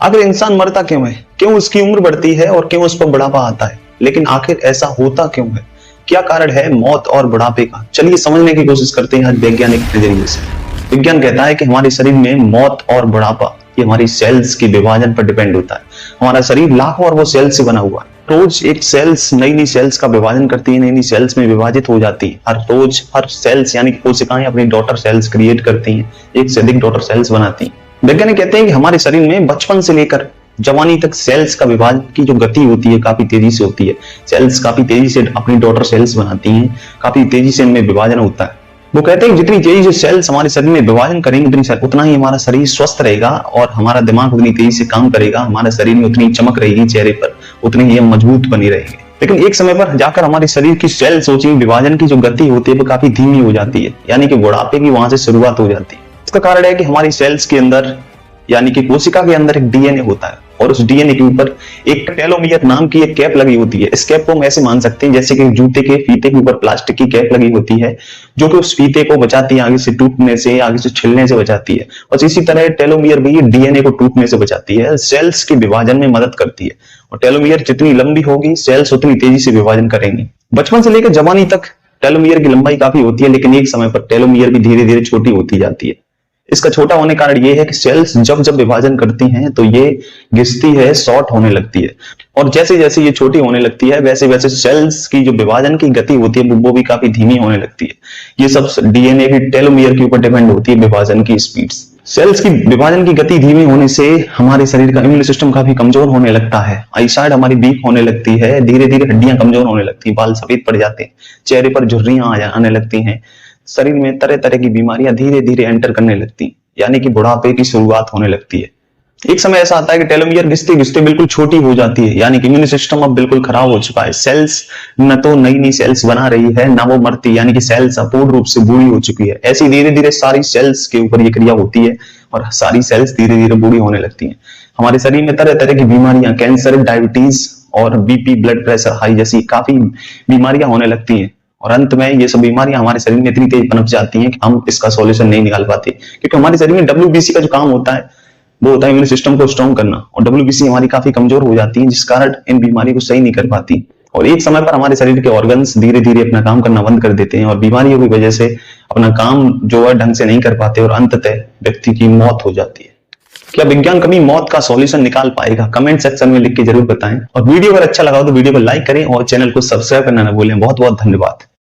आखिर इंसान मरता क्यों है, क्यों उसकी उम्र बढ़ती है और क्यों उस पर बुढ़ापा आता है, लेकिन आखिर ऐसा होता क्यों है, क्या कारण है मौत और बुढ़ापे का। चलिए समझने की कोशिश करते हैं आज वैज्ञानिक नजरिए से। विज्ञान कहता है कि हमारे शरीर में मौत और बुढ़ापा ये हमारी सेल्स के विभाजन पर डिपेंड होता है। हमारा शरीर लाखों और वो सेल्स से बना हुआ है। रोज एक सेल्स नई नई सेल्स का विभाजन करती है, नई नई सेल्स में विभाजित हो जाती है। हर रोज हर सेल्स यानी कि कोशिकाएं अपनी डॉटर सेल्स क्रिएट करती हैं, एक से अधिक डॉटर सेल्स बनाती हैं। वैज्ञानिक कहते हैं कि हमारे शरीर में बचपन से लेकर जवानी तक सेल्स का विभाजन की जो गति होती है काफी तेजी से होती है। सेल्स काफी तेजी से अपनी डॉटर सेल्स बनाती हैं, काफी तेजी से इनमें विभाजन होता है। वो कहते हैं कि जितनी तेजी से सेल्स हमारे शरीर में विभाजन करेंगे उतना ही हमारा शरीर स्वस्थ रहेगा और हमारा दिमाग उतनी तेजी से काम करेगा, हमारे शरीर में उतनी चमक रहेगी चेहरे पर, उतनी ही हम मजबूत बनी रहेंगे। लेकिन एक समय पर जाकर हमारे शरीर की सेल सोचिंग विभाजन की जो गति होती है वो काफी धीमी हो जाती है, यानी कि बुढ़ापे की वहां से शुरुआत हो जाती है। इसका कारण है कि हमारी सेल्स के अंदर यानी कि कोशिका के अंदर एक डीएनए होता है और उस डीएनए के ऊपर एक टेलोमियर नाम की एक कैप लगी होती है। इस कैप को हम ऐसे मान सकते हैं जैसे कि जूते के फीते के ऊपर प्लास्टिक की कैप लगी होती है, जो कि उस फीते को बचाती है आगे से टूटने से, आगे से छिलने से बचाती है। और इसी तरह टेलोमियर भी डीएनए को टूटने से बचाती है, सेल्स के विभाजन में मदद करती है। और टेलोमियर जितनी लंबी होगी सेल्स उतनी तेजी से विभाजन करेंगी। बचपन से लेकर जवानी तक टेलोमियर की लंबाई काफी होती है, लेकिन एक समय पर टेलोमियर भी धीरे धीरे छोटी होती जाती है। इसका छोटा होने का कारण ये है कि सेल्स जब जब विभाजन करती हैं तो ये घिसती है, शॉर्ट होने लगती है। और जैसे जैसे ये छोटी होने लगती है वैसे वैसे सेल्स की जो विभाजन की गति होती है वो भी काफी धीमी होने लगती है। ये सब डीएनए की टेलोमियर के ऊपर डिपेंड होती है विभाजन की स्पीड। सेल्स की विभाजन की गति धीमी होने से हमारे शरीर का इम्यून सिस्टम काफी कमजोर होने लगता है, आईसाइट हमारी वीक होने लगती है, धीरे धीरे हड्डियां कमजोर होने लगती है, बाल सफेद पड़ जाते हैं, चेहरे पर झुर्रियां आने लगती हैं, शरीर में तरह तरह की बीमारियां धीरे धीरे एंटर करने लगती हैं, यानी कि बुढ़ापे की शुरुआत होने लगती है। एक समय ऐसा आता है कि टेलोमियर घिसते घिसते बिल्कुल छोटी हो जाती है, यानी कि इम्यून सिस्टम अब बिल्कुल खराब हो चुका है। सेल्स न तो नई नई सेल्स बना रही है ना वो मरती, यानी कि सेल्स अपूर्ण रूप से बूढ़ी हो चुकी है। ऐसी धीरे धीरे सारी सेल्स के ऊपर ये क्रिया होती है और सारी सेल्स धीरे धीरे बूढ़ी होने लगती है। हमारे शरीर में तरह तरह की बीमारियां, कैंसर, डायबिटीज और बीपी, ब्लड प्रेशर हाई जैसी काफी बीमारियां होने लगती हैं। और अंत में ये सब बीमारियां हमारे शरीर में इतनी तेज पनप जाती हैं कि हम इसका सॉल्यूशन नहीं निकाल पाते, क्योंकि हमारे शरीर में डब्ल्यूबीसी का जो काम होता है वो होता है इम्यून सिस्टम को स्ट्रॉन्ग करना, और डब्ल्यूबीसी हमारी काफी कमजोर हो जाती है, जिस कारण इन बीमारी को सही नहीं कर पाती। और एक समय पर हमारे शरीर के ऑर्गन्स धीरे धीरे अपना काम करना बंद कर देते हैं और बीमारियों की वजह से अपना काम जो है ढंग से नहीं कर पाते और अंततः व्यक्ति की मौत हो जाती है। क्या विज्ञान कभी मौत का सॉल्यूशन निकाल पाएगा? कमेंट सेक्शन में लिख के जरूर बताएं। और वीडियो अगर अच्छा लगा हो तो वीडियो को लाइक करें और चैनल को सब्सक्राइब करना न भूलें। बहुत बहुत धन्यवाद।